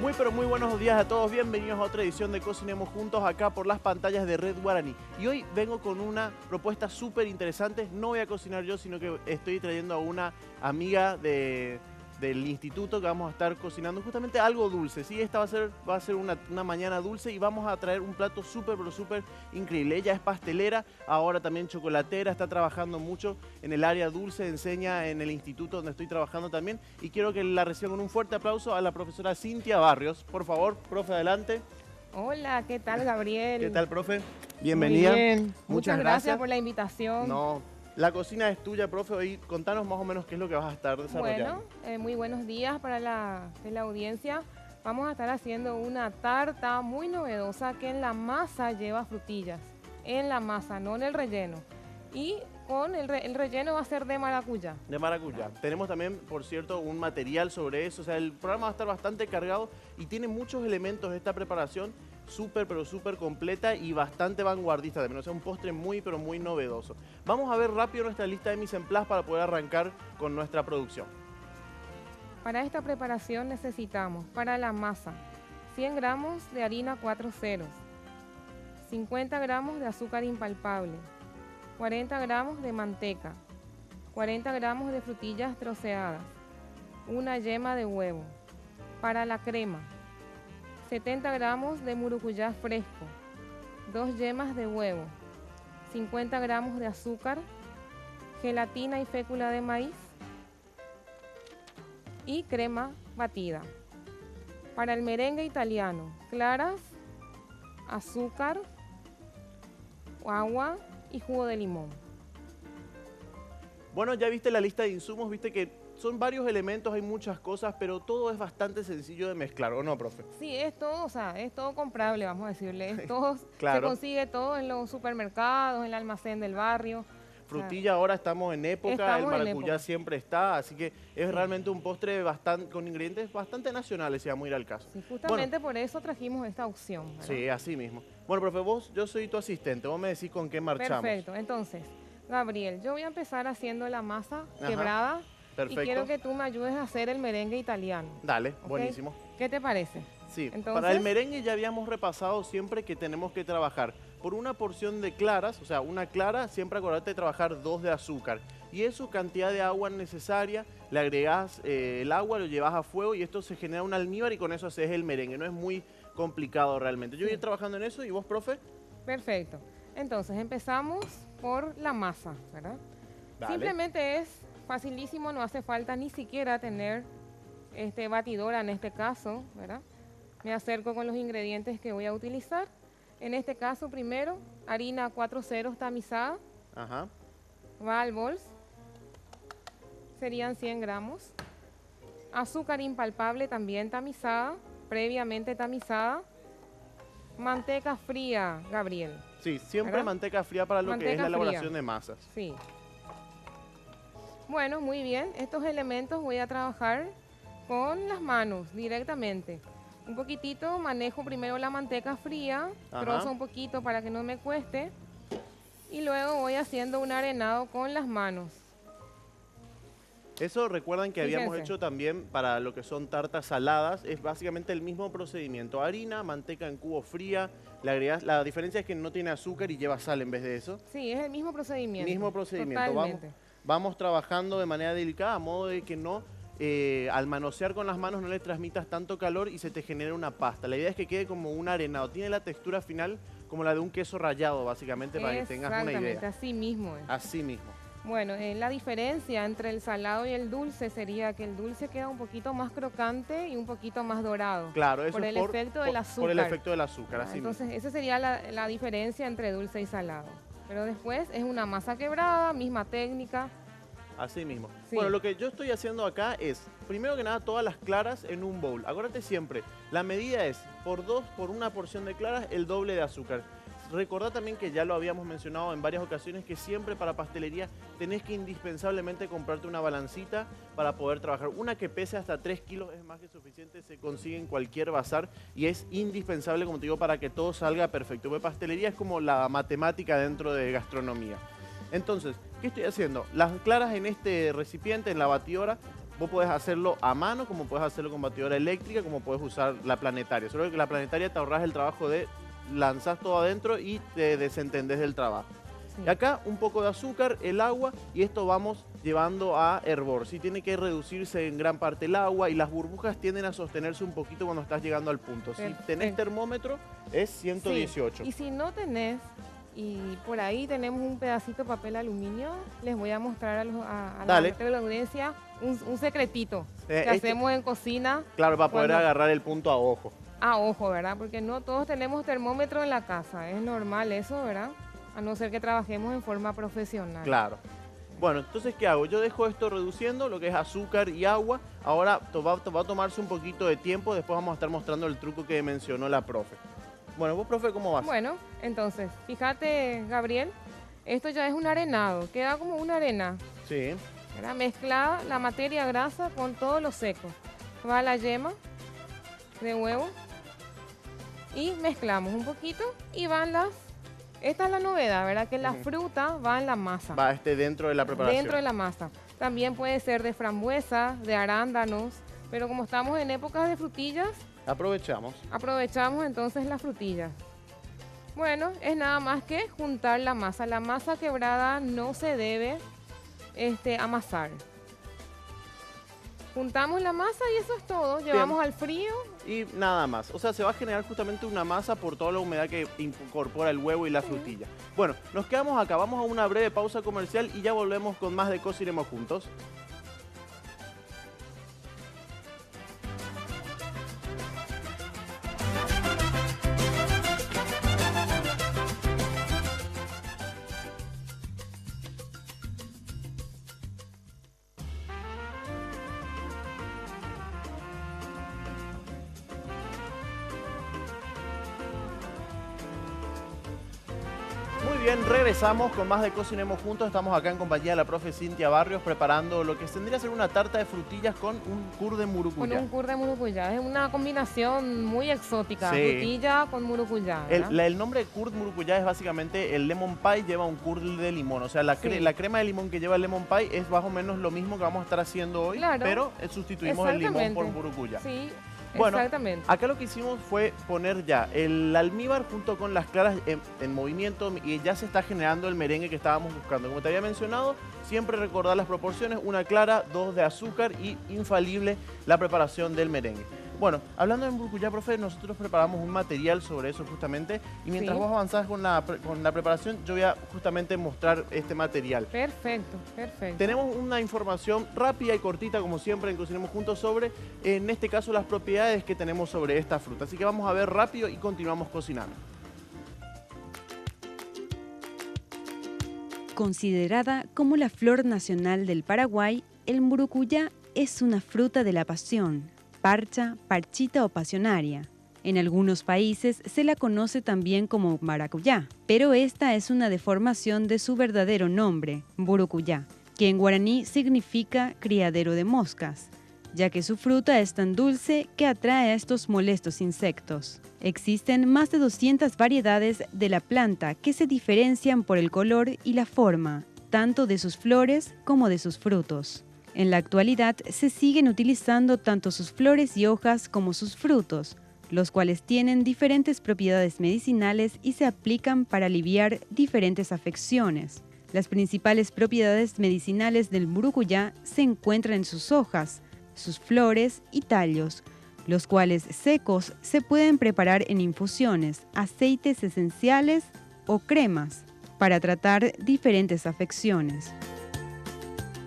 Muy pero muy buenos días a todos, bienvenidos a otra edición de Cocinemos Juntos acá por las pantallas de Red Guaraní. Y hoy vengo con una propuesta súper interesante, no voy a cocinar yo, sino que estoy trayendo a una amiga del instituto que vamos a estar cocinando justamente algo dulce. Sí, esta va a ser una mañana dulce y vamos a traer un plato súper pero súper increíble. Ella es pastelera, ahora también chocolatera, está trabajando mucho en el área dulce, enseña en el instituto donde estoy trabajando también. Y quiero que la reciban con un fuerte aplauso a la profesora Cintia Barrios. Por favor, profe, adelante. Hola, ¿qué tal, Gabriel? ¿Qué tal, profe? Bienvenida. Muy bien. Muchas gracias por la invitación. No, la cocina es tuya, profe. Hoy contanos más o menos qué es lo que vas a estar desarrollando. Bueno, muy buenos días para la audiencia. Vamos a estar haciendo una tarta muy novedosa que en la masa lleva frutillas. En la masa, no en el relleno. Y con el relleno va a ser de maracuyá. De maracuyá. Tenemos también, por cierto, un material sobre eso. O sea, el programa va a estar bastante cargado y tiene muchos elementos de esta preparación súper, pero súper completa y bastante vanguardista también. O sea, un postre muy, pero muy novedoso. Vamos a ver rápido nuestra lista de mise en place para poder arrancar con nuestra producción. Para esta preparación necesitamos, para la masa, 100 gramos de harina 4 ceros, 50 gramos de azúcar impalpable, 40 gramos de manteca, 40 gramos de frutillas troceadas, una yema de huevo. Para la crema, 70 gramos de murucuyá fresco, 2 yemas de huevo, 50 gramos de azúcar, gelatina y fécula de maíz y crema batida. Para el merengue italiano, claras, azúcar, agua y jugo de limón. Bueno, ya viste la lista de insumos, viste que son varios elementos, hay muchas cosas, pero todo es bastante sencillo de mezclar, ¿o no, profe? Sí, es todo, o sea, es todo comprable, vamos a decirle. Es todo, Claro. Se consigue todo en los supermercados, en el almacén del barrio. Frutilla ahora estamos en época, el maracuyá época. siempre está, así que es realmente un postre con ingredientes bastante nacionales, si vamos a ir al caso. Sí, justamente por eso trajimos esta opción, ¿verdad? Sí, así mismo. Bueno, profe, yo soy tu asistente, vos me decís con qué marchamos. Perfecto, entonces, Gabriel, yo voy a empezar haciendo la masa Ajá. quebrada. Perfecto. Y quiero que tú me ayudes a hacer el merengue italiano. Dale, ¿Ok? buenísimo. ¿Qué te parece? Sí, Entonces, para el merengue ya habíamos repasado siempre que tenemos que trabajar por una porción de claras, o sea, una clara, siempre acordate de trabajar 2 de azúcar. Y eso, cantidad de agua necesaria, le agregás el agua, lo llevas a fuego y esto se genera un almíbar y con eso haces el merengue. No es muy complicado realmente. Yo voy a ir trabajando en eso y vos, profe. Perfecto. Entonces, empezamos por la masa, ¿verdad? Dale. Simplemente es facilísimo, no hace falta ni siquiera tener batidora en este caso, ¿verdad? Me acerco con los ingredientes que voy a utilizar. En este caso, primero, harina 4 ceros tamizada. Ajá. Va al bols. Serían 100 gramos. Azúcar impalpable también tamizada, previamente tamizada. Manteca fría, Gabriel. Sí, siempre ¿verdad? manteca fría para lo que es Manteca la elaboración fría. de masas. Sí. Bueno, muy bien. Estos elementos voy a trabajar con las manos directamente. Un poquitito, manejo primero la manteca fría, Ajá. trozo un poquito para que no me cueste. Y luego voy haciendo un arenado con las manos. Eso recuerdan que habíamos Fíjense. hecho también para lo que son tartas saladas, es básicamente el mismo procedimiento. Harina, manteca en cubo fría, le agregás, la diferencia es que no tiene azúcar y lleva sal en vez de eso. Sí, es el mismo procedimiento. Mismo procedimiento. Totalmente. Vamos trabajando de manera delicada, a modo de que no, al manosear con las manos no le transmitas tanto calor y se te genere una pasta. La idea es que quede como un arenado. Tiene la textura final como la de un queso rallado, básicamente, para que tengas una Exactamente, idea. así mismo es. Así mismo. Bueno, la diferencia entre el salado y el dulce sería que el dulce queda un poquito más crocante y un poquito más dorado. Claro, eso por es el efecto del azúcar. Por el efecto del azúcar, así Entonces, mismo. esa sería la diferencia entre dulce y salado. Pero después es una masa quebrada, misma técnica. Así mismo. Sí. Bueno, lo que yo estoy haciendo acá es, primero que nada, todas las claras en un bowl. Acuérdate siempre, la medida es por una porción de claras, el doble de azúcar. Recordá también que ya lo habíamos mencionado en varias ocasiones que siempre para pastelería tenés que indispensablemente comprarte una balancita para poder trabajar. Una que pese hasta 3 kilos es más que suficiente, se consigue en cualquier bazar y es indispensable, como te digo, para que todo salga perfecto. Porque pastelería es como la matemática dentro de gastronomía. Entonces, ¿qué estoy haciendo? Las claras en este recipiente, en la batidora, Vos podés hacerlo a mano, como podés hacerlo con batidora eléctrica, como podés usar la planetaria. Solo que la planetaria te ahorras el trabajo de lanzás todo adentro y te desentendés del trabajo. Sí. Y acá un poco de azúcar, el agua, y esto vamos llevando a hervor. Sí, tiene que reducirse en gran parte el agua y las burbujas tienden a sostenerse un poquito cuando estás llegando al punto. Si tenés termómetro, es 118. Sí. Y si no tenés, y por ahí tenemos un pedacito de papel aluminio, les voy a mostrar a la audiencia un secretito que hacemos en cocina. Claro, para poder agarrar el punto a ojo. A ojo, ¿verdad? Porque no todos tenemos termómetro en la casa, es normal eso, ¿verdad? A no ser que trabajemos en forma profesional. Claro. Bueno, entonces, ¿qué hago? Yo dejo esto reduciendo, lo que es azúcar y agua. Ahora va a tomarse un poquito de tiempo, después vamos a estar mostrando el truco que mencionó la profe. Bueno, vos, profe, ¿cómo vas? Bueno, entonces, fíjate, Gabriel, esto ya es un arenado, queda como una arena. Sí. ¿Verdad? Mezclada la materia grasa con todo lo seco. Va la yema de huevo y mezclamos un poquito y van las... Esta es la novedad, ¿verdad? Que la fruta va en la masa. Va dentro de la preparación. Dentro de la masa. También puede ser de frambuesa, de arándanos, pero como estamos en épocas de frutillas... Aprovechamos entonces las frutillas. Bueno, es nada más que juntar la masa. La masa quebrada no se debe amasar. Juntamos la masa y eso es todo. Llevamos al frío. Y nada más. O sea, se va a generar justamente una masa por toda la humedad que incorpora el huevo y la frutilla. Bueno, nos quedamos acá. Vamos a una breve pausa comercial y ya volvemos con más de Cocinemos Juntos. Muy bien, regresamos con más de Cocinemos Juntos. Estamos acá en compañía de la profe Cintia Barrios preparando lo que tendría que ser una tarta de frutillas con un cur de murucuyá. Con un cur de murucuyá. Es una combinación muy exótica. Sí. Frutilla con murucuyá. El nombre de cur de murucuyá es básicamente el lemon pie lleva un cur de limón. O sea, la crema de limón que lleva el lemon pie es más o menos lo mismo que vamos a estar haciendo hoy, claro, pero sustituimos el limón por murucuyá. Sí. Bueno, exactamente. Acá lo que hicimos fue poner ya el almíbar junto con las claras en movimiento y ya se está generando el merengue que estábamos buscando. Como te había mencionado, siempre recordar las proporciones, 1 clara, 2 de azúcar y infalible la preparación del merengue. Bueno, hablando de murucuyá, profe, nosotros preparamos un material sobre eso justamente y mientras vos avanzás con la preparación, yo voy a justamente mostrar este material. Perfecto, perfecto. Tenemos una información rápida y cortita, como siempre en Cocinemos Juntos, sobre, en este caso, las propiedades que tenemos sobre esta fruta. Así que vamos a ver rápido y continuamos cocinando. Considerada como la flor nacional del Paraguay, el murucuyá es una fruta de la pasión, parcha, parchita o pasionaria. En algunos países se la conoce también como maracuyá, pero esta es una deformación de su verdadero nombre, burucuyá, que en guaraní significa criadero de moscas, ya que su fruta es tan dulce que atrae a estos molestos insectos. Existen más de 200 variedades de la planta que se diferencian por el color y la forma, tanto de sus flores como de sus frutos. En la actualidad se siguen utilizando tanto sus flores y hojas como sus frutos, los cuales tienen diferentes propiedades medicinales y se aplican para aliviar diferentes afecciones. Las principales propiedades medicinales del murucuyá se encuentran en sus hojas, sus flores y tallos, los cuales secos se pueden preparar en infusiones, aceites esenciales o cremas para tratar diferentes afecciones.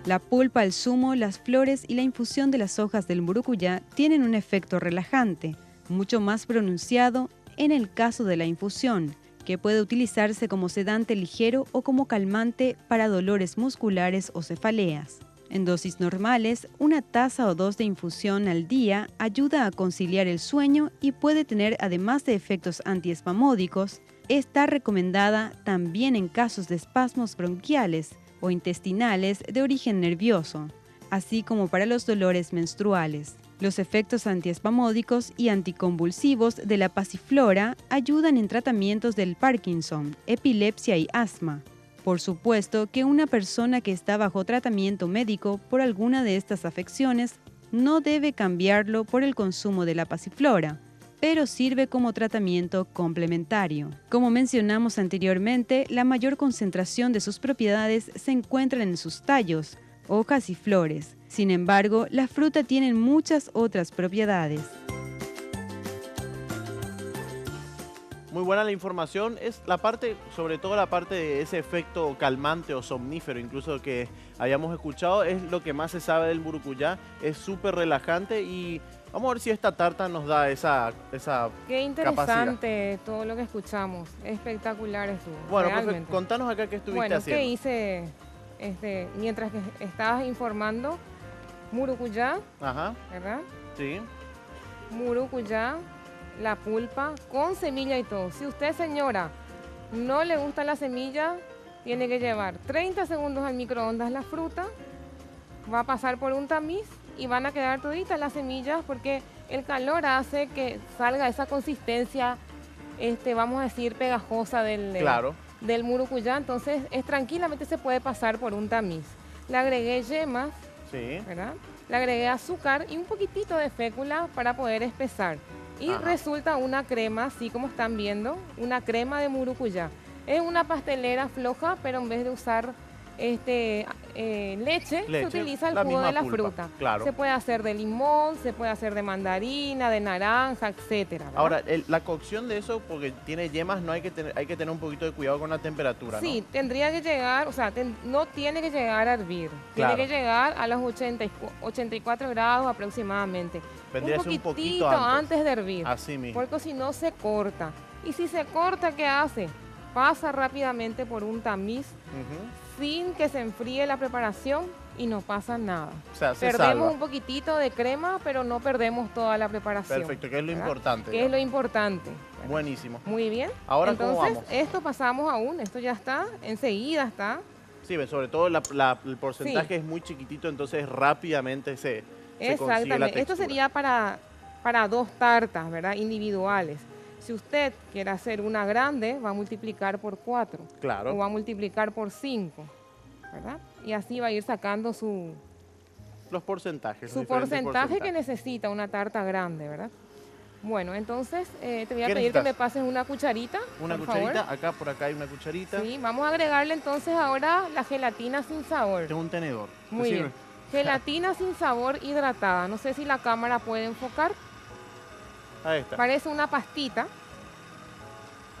La pulpa, el zumo, las flores y la infusión de las hojas del murucuyá tienen un efecto relajante, mucho más pronunciado en el caso de la infusión, que puede utilizarse como sedante ligero o como calmante para dolores musculares o cefaleas. En dosis normales, 1 taza o 2 de infusión al día ayuda a conciliar el sueño y puede tener, además de efectos antiespasmódicos, está recomendada también en casos de espasmos bronquiales o intestinales de origen nervioso, así como para los dolores menstruales. Los efectos antiespasmódicos y anticonvulsivos de la pasiflora ayudan en tratamientos del Parkinson, epilepsia y asma. Por supuesto que una persona que está bajo tratamiento médico por alguna de estas afecciones no debe cambiarlo por el consumo de la pasiflora, pero sirve como tratamiento complementario. Como mencionamos anteriormente, la mayor concentración de sus propiedades se encuentran en sus tallos, hojas y flores. Sin embargo, la fruta tiene muchas otras propiedades. Muy buena la información. Es la parte, sobre todo la parte de ese efecto calmante o somnífero, incluso que habíamos escuchado, es lo que más se sabe del murucuyá. Es súper relajante y vamos a ver si esta tarta nos da esa Qué interesante capacidad. todo lo que escuchamos. Espectacular estuvo. Bueno, realmente. profe, contanos acá qué estuviste Bueno, haciendo. ¿qué hice mientras que estabas informando? Murucuyá, Ajá, ¿verdad? sí. Murucuyá, la pulpa, con semilla y todo. Si usted, señora, no le gusta la semilla, tiene que llevar 30 segundos al microondas la fruta, va a pasar por un tamiz y van a quedar toditas las semillas porque el calor hace que salga esa consistencia, vamos a decir, pegajosa Claro. del murucuyá. Entonces, tranquilamente se puede pasar por un tamiz. Le agregué yemas, Sí. ¿verdad? Le agregué azúcar y un poquitito de fécula para poder espesar. Y Ajá. resulta una crema, así como están viendo, una crema de murucuyá. Es una pastelera floja, pero en vez de usar leche, se utiliza el la jugo misma de la pulpa, fruta. claro. Se puede hacer de limón, se puede hacer de mandarina, de naranja, etcétera, ¿verdad? Ahora, la cocción de eso, porque tiene yemas, no hay que tener un poquito de cuidado con la temperatura, ¿no? Sí, tendría que llegar, o sea, no tiene que llegar a hervir. Claro. Tiene que llegar a los 84 grados aproximadamente. Vendría a ser un poquito antes de hervir. Así mismo. Porque si no se corta. Y si se corta, ¿qué hace? Pasa rápidamente por un tamiz Ujú. sin que se enfríe la preparación y no pasa nada. O sea, se Perdemos salva. un poquitito de crema, pero no perdemos toda la preparación. Perfecto, que es lo ¿verdad? importante. Que es lo importante. Buenísimo. Muy bien. Ahora, entonces, ¿cómo vamos? esto pasamos aún, esto ya está, enseguida está. Sí, sobre todo el porcentaje es muy chiquitito, entonces rápidamente se consigue la Exactamente. Esto textura. sería para 2 tartas, ¿verdad? Individuales. Si usted quiere hacer una grande, va a multiplicar por 4. Claro. O va a multiplicar por 5, ¿verdad? Y así va a ir sacando Los porcentajes. su los diferentes porcentaje que porcentajes. necesita una tarta grande, ¿verdad? Bueno, entonces te voy a ¿Qué pedir que necesitas? me pases una cucharita, Una por cucharita, favor. acá por acá hay una cucharita. Sí, vamos a agregarle entonces ahora la gelatina sin sabor. Tengo un tenedor. ¿Te Muy sirve? bien. Gelatina sin sabor hidratada. No sé si la cámara puede enfocar. Ahí está. Parece una pastita.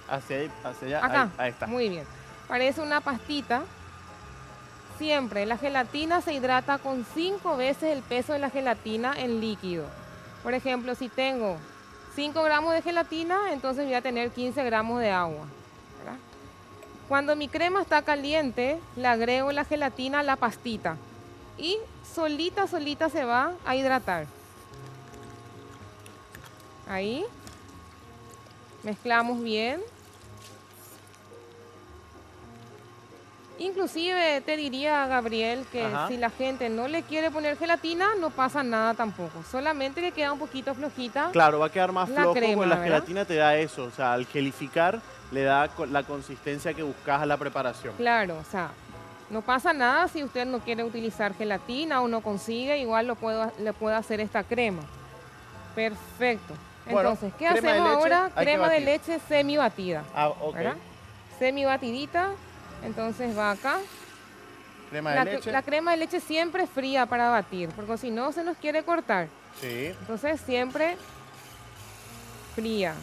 Hacia allá. Acá. Ahí está. Muy bien. Parece una pastita. Siempre la gelatina se hidrata con 5 veces el peso de la gelatina en líquido. Por ejemplo, si tengo 5 gramos de gelatina, entonces voy a tener 15 gramos de agua, ¿verdad? Cuando mi crema está caliente, le agrego la gelatina a la pastita y solita se va a hidratar. Ahí. Mezclamos bien. Inclusive te diría, Gabriel, que Ajá. si la gente no le quiere poner gelatina, no pasa nada tampoco. Solamente que queda un poquito flojita. Claro, va a quedar más La flojo crema, porque la ¿verdad? gelatina te da eso. O sea, al gelificar le da la consistencia que buscas a la preparación. Claro, o sea, no pasa nada si usted no quiere utilizar gelatina o no consigue, igual le puedo hacer esta crema. Perfecto. Bueno, Entonces, ¿qué crema de hacemos leche, ahora? hay que Crema de batir. leche semi batida. Ah, ok. ¿Verdad? Semi batidita. Entonces va acá. Crema de leche. La crema de leche siempre fría para batir, porque si no se nos quiere cortar. Sí. Entonces siempre fría.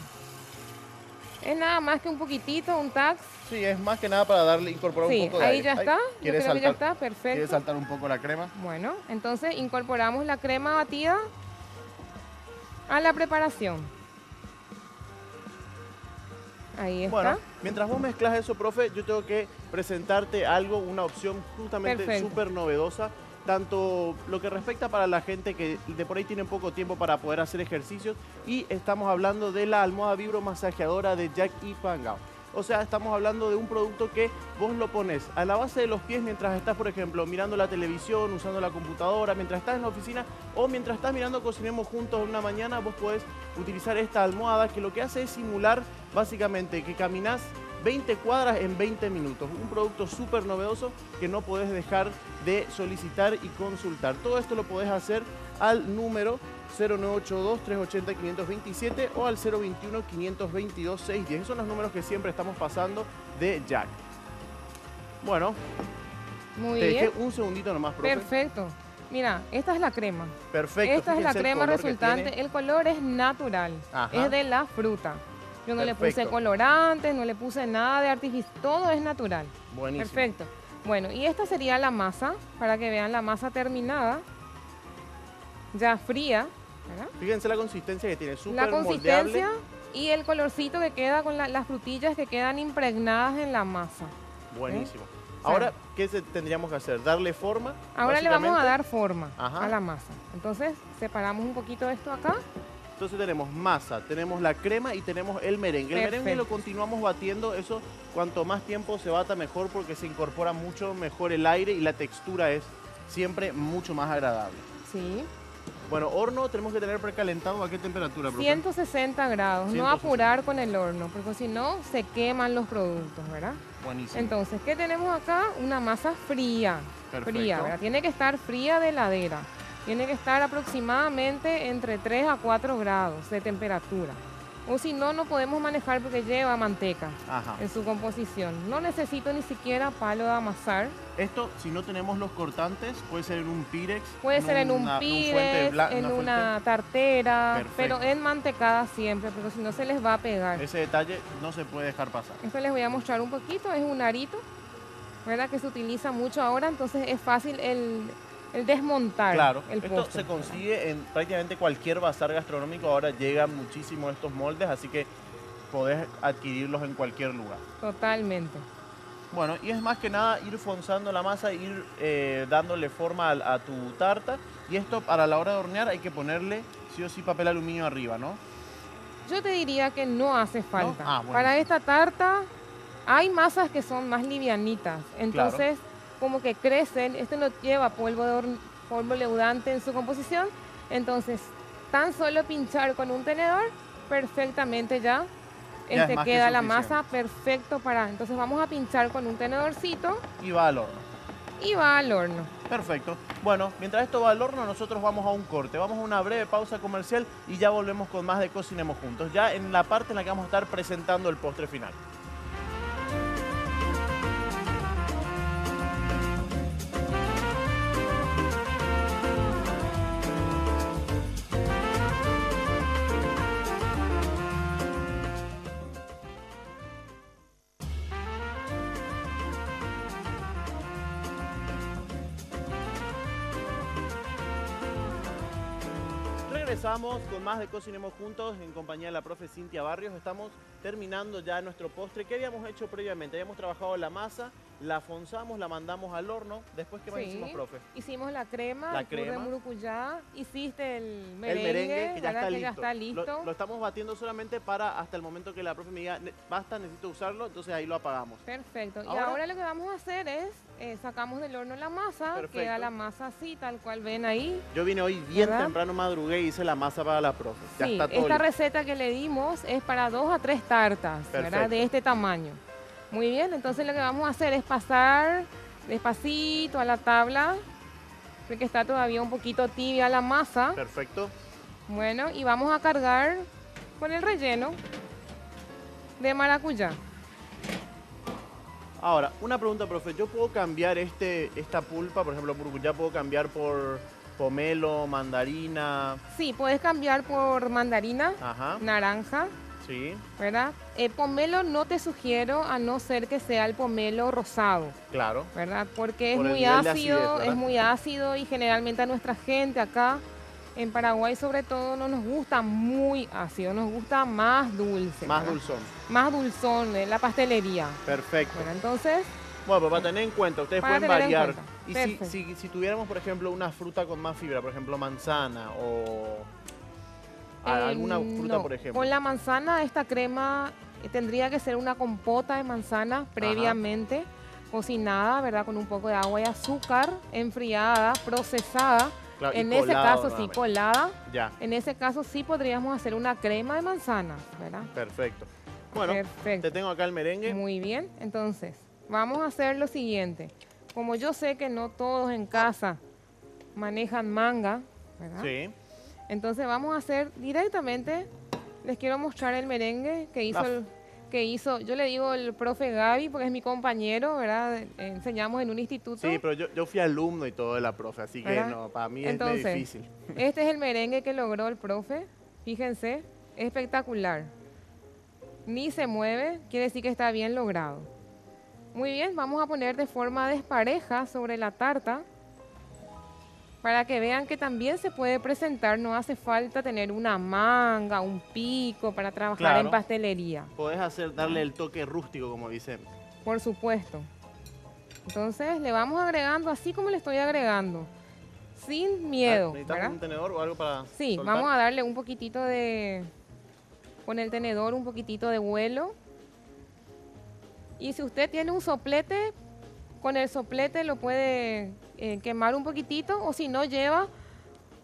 Es nada más que un poquitito, un tax. Sí, es más que nada para incorporar Sí, un poco de ahí aire. ya está. Yo ¿Quiere creo que ya saltar? está, ¿Quiere perfecto. saltar un poco la crema? Bueno, entonces incorporamos la crema batida a la preparación. Ahí está. Bueno, mientras vos mezclas eso, profe, yo tengo que presentarte algo, una opción justamente Perfecto. súper novedosa, tanto lo que respecta para la gente que de por ahí tiene poco tiempo para poder hacer ejercicios, y estamos hablando de la almohada vibromasajeadora de Jack y Pangao. O sea, estamos hablando de un producto que vos lo pones a la base de los pies mientras estás, por ejemplo, mirando la televisión, usando la computadora, mientras estás en la oficina o mientras estás mirando Cocinemos Juntos una mañana, vos podés utilizar esta almohada que lo que hace es simular básicamente que caminás 20 cuadras en 20 minutos. Un producto súper novedoso que no podés dejar de solicitar y consultar. Todo esto lo podés hacer al número 0982-380-527 o al 021-522-610. Esos son los números que siempre estamos pasando de Jack. Bueno, Muy te dejé bien. un segundito nomás, profe. Perfecto. Mira, esta es la crema. Perfecto. Esta es la Fíjense el crema color que resultante. tiene. El color es natural. Ajá. Es de la fruta. Yo no le puse Perfecto. colorantes, no le puse nada de artificio. Todo es natural. Buenísimo. Perfecto. Bueno, y esta sería la masa, para que vean la masa terminada, ya fría, ¿verdad? Fíjense la consistencia que tiene, La súper consistencia moldeable. y el colorcito que queda con las frutillas que quedan impregnadas en la masa. Buenísimo. O sea, Ahora, ¿qué tendríamos que hacer? ¿Darle forma? Ahora le vamos a básicamente. dar forma Ajá. a la masa. Entonces, separamos un poquito esto acá. Entonces tenemos masa, tenemos la crema y tenemos el merengue. El merengue lo Perfecto. continuamos batiendo, eso cuanto más tiempo se bata mejor porque se incorpora mucho mejor el aire y la textura es siempre mucho más agradable. Sí. Bueno, horno tenemos que tener precalentado, ¿a qué temperatura, profe? 160 grados. No 160. apurar con el horno, porque si no, se queman los productos, ¿verdad? Buenísimo. Entonces, ¿qué tenemos acá? Una masa fría. Perfecto. Fría, ¿verdad? Tiene que estar fría de heladera. Tiene que estar aproximadamente entre 3 a 4 grados de temperatura. O si no, no podemos manejar porque lleva manteca Ajá. en su composición. No necesito ni siquiera palo de amasar. Esto, si no tenemos los cortantes, puede ser en un pirex. Puede ser en un fuente pirex, en fuente. una tartera, Perfecto. pero enmantecada siempre, porque si no se les va a pegar. Ese detalle no se puede dejar pasar. Esto les voy a mostrar un poquito, es un arito, ¿verdad? Que se utiliza mucho ahora, entonces es fácil el desmontar Claro, el esto postre. se consigue en prácticamente cualquier bazar gastronómico. Ahora llegan muchísimo estos moldes, así que podés adquirirlos en cualquier lugar. Totalmente. Bueno, y es más que nada ir fonzando la masa, ir dándole forma a tu tarta. Y esto para la hora de hornear hay que ponerle sí o sí papel aluminio arriba, ¿no? Yo te diría que no hace falta. Ah, bueno. Para esta tarta hay masas que son más livianitas, entonces como que crecen. Este no lleva polvo leudante en su composición, entonces tan solo pinchar con un tenedor perfectamente ya, Ya es más que queda la suficiente. masa perfecto para. Entonces vamos a pinchar con un tenedorcito Y va al horno. y va al horno. Perfecto. Bueno, mientras esto va al horno, nosotros vamos a un corte. Vamos a una breve pausa comercial y ya volvemos con más de Cocinemos Juntos. Ya en la parte en la que vamos a estar presentando el postre final. Regresamos con más de Cocinemos Juntos en compañía de la profe Cintia Barrios. Estamos terminando ya nuestro postre. ¿Qué habíamos hecho previamente? Habíamos trabajado la masa, la fonzamos, la mandamos al horno. Después, ¿qué más Sí. hicimos, profe? Hicimos la crema, La el puré de crema. murucuyá, hiciste el El merengue, merengue que ya ¿verdad? está Que ya listo. está listo. Lo estamos batiendo solamente para hasta el momento que la profe me diga, basta, necesito usarlo, entonces ahí lo apagamos. Perfecto. Y Ahora- ahora lo que vamos a hacer es, sacamos del horno la masa, Perfecto. queda la masa así, tal cual ven ahí. Yo vine hoy bien ¿Verdad? temprano, madrugué y hice la masa para la profe. Ya Sí, está todo esta listo. receta que le dimos es para 2 a 3 tartas, ¿verdad? Perfecto. De este tamaño. Muy bien, entonces lo que vamos a hacer es pasar despacito a la tabla, porque está todavía un poquito tibia la masa. Perfecto. Bueno, y vamos a cargar con el relleno de maracuyá. Ahora, una pregunta, profe. ¿Yo puedo cambiar esta pulpa, por ejemplo, maracuyá, puedo cambiar por pomelo, mandarina? Sí, puedes cambiar por mandarina, Ajá, naranja, sí, ¿verdad? El pomelo no te sugiero a no ser que sea el pomelo rosado, claro. ¿verdad? Porque es Por el muy nivel de ácido, acidez, ¿verdad? es muy ácido y generalmente a nuestra gente acá en Paraguay sobre todo no nos gusta muy ácido, nos gusta más dulce. Más ¿verdad? dulzón. Más dulzón, la pastelería. Perfecto. Bueno, entonces, Bueno, pues para tener en cuenta, ustedes Para pueden tener en variar. cuenta. Y Perfecto. si tuviéramos, por ejemplo, una fruta con más fibra, por ejemplo, manzana o alguna fruta, no. por ejemplo. Con la manzana, esta crema tendría que ser una compota de manzana previamente cocinada, ¿verdad? Con un poco de agua y azúcar, enfriada, procesada. Claro, y En ese colado caso, sí, nuevamente. colada. Ya, En ese caso, sí podríamos hacer una crema de manzana, ¿verdad? perfecto. Bueno, Perfecto. te tengo acá el merengue. Muy bien, entonces vamos a hacer lo siguiente. Como yo sé que no todos en casa manejan manga, ¿verdad? Sí. Entonces vamos a hacer directamente, les quiero mostrar el merengue que hizo, yo le digo el profe Gaby porque es mi compañero, ¿verdad? Enseñamos en un instituto. Sí, pero yo fui alumno y todo de la profe, así que ¿Verdad? no, para mí es Entonces, medio difícil. este es el merengue que logró el profe, fíjense, espectacular. Ni se mueve, quiere decir que está bien logrado. Muy bien, vamos a poner de forma despareja sobre la tarta para que vean que también se puede presentar, no hace falta tener una manga, un pico para trabajar Claro. en pastelería, Podés darle el toque rústico, como dicen. por supuesto. Entonces le vamos agregando así como le estoy agregando, sin miedo, ¿Necesitas ¿verdad? un tenedor o algo para Sí, soltar? vamos a darle un poquitito con el tenedor, un poquitito de vuelo. Y si usted tiene un soplete, con el soplete lo puede quemar un poquitito, o si no, lleva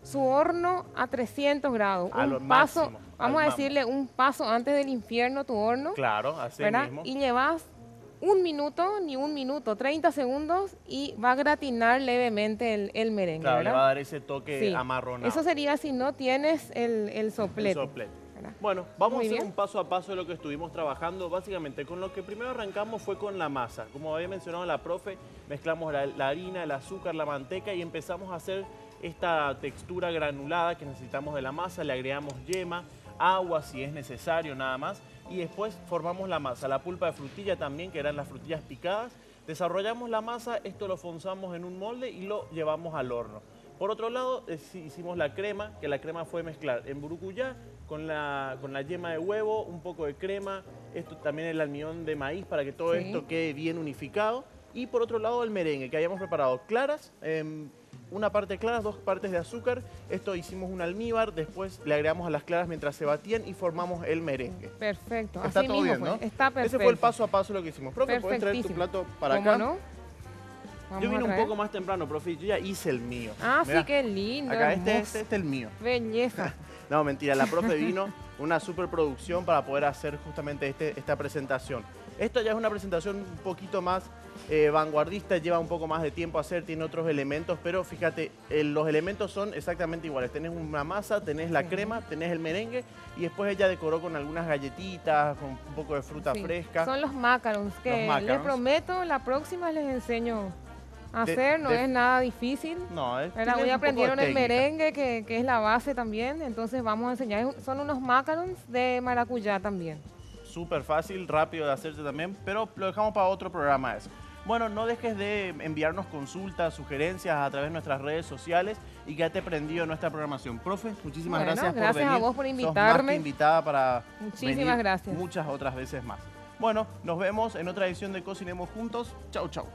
su horno a 300 grados. A lo Un paso, máximo, vamos a al decirle un paso antes del infierno tu horno, Claro, así ¿verdad? mismo. Y llevas 1 minuto, ni 1 minuto, 30 segundos y va a gratinar levemente el merengue, Claro, le ¿verdad? va a dar ese toque Sí. amarronado. Eso sería si no tienes el soplete. El soplete. ¿verdad? Bueno, vamos Muy a hacer bien. un paso a paso de lo que estuvimos trabajando. Básicamente, con lo que primero arrancamos fue con la masa. Como había mencionado la profe, mezclamos la harina, el azúcar, la manteca y empezamos a hacer esta textura granulada que necesitamos de la masa. Le agregamos yema, agua si es necesario, nada más. Y después formamos la masa, la pulpa de frutilla también, que eran las frutillas picadas. Desarrollamos la masa, esto lo fonzamos en un molde y lo llevamos al horno. Por otro lado, hicimos la crema, que la crema fue mezclar en burucuyá con la yema de huevo, un poco de crema, esto también el almidón de maíz para que todo Sí. esto quede bien unificado. Y por otro lado, el merengue, que habíamos preparado claras, una parte claras, 2 partes de azúcar. Esto hicimos un almíbar, después le agregamos a las claras mientras se batían y formamos el merengue. Perfecto. Está Así todo mismo bien, ¿no? fue. Está perfecto. Ese fue el paso a paso lo que hicimos. Profe, ¿puedes traer tu Perfectísimo. plato para ¿Cómo acá? no? Vamos Yo a vine un traer. poco más temprano, profe, yo ya hice el mío. Ah, Mirá, sí, qué lindo. acá hermoso. este es el mío. Belleza. No, mentira, la profe vino una superproducción para poder hacer justamente esta presentación. Esto ya es una presentación un poquito más vanguardista, lleva un poco más de tiempo hacer, tiene otros elementos, pero fíjate, los elementos son exactamente iguales. Tenés una masa, tenés la crema, tenés el merengue y después ella decoró con algunas galletitas, con un poco de fruta Sí. fresca. Son los macarons que Los macarons. les prometo, la próxima les enseño a De- hacer, no de- es nada difícil. No, ¿Verdad? tiene Hoy un poco de aprendieron el técnica. merengue, que es la base también, entonces vamos a enseñar. Son unos macarons de maracuyá también. Súper fácil, rápido de hacerse también, pero lo dejamos para otro programa eso. Bueno, no dejes de enviarnos consultas, sugerencias a través de nuestras redes sociales y quédate prendido en nuestra programación. Profe, muchísimas Bueno, gracias por gracias a venir. vos por Sos más invitarme. que invitada para Muchísimas venir gracias. muchas otras veces más. Bueno, nos vemos en otra edición de Cocinemos Juntos. Chau, chau.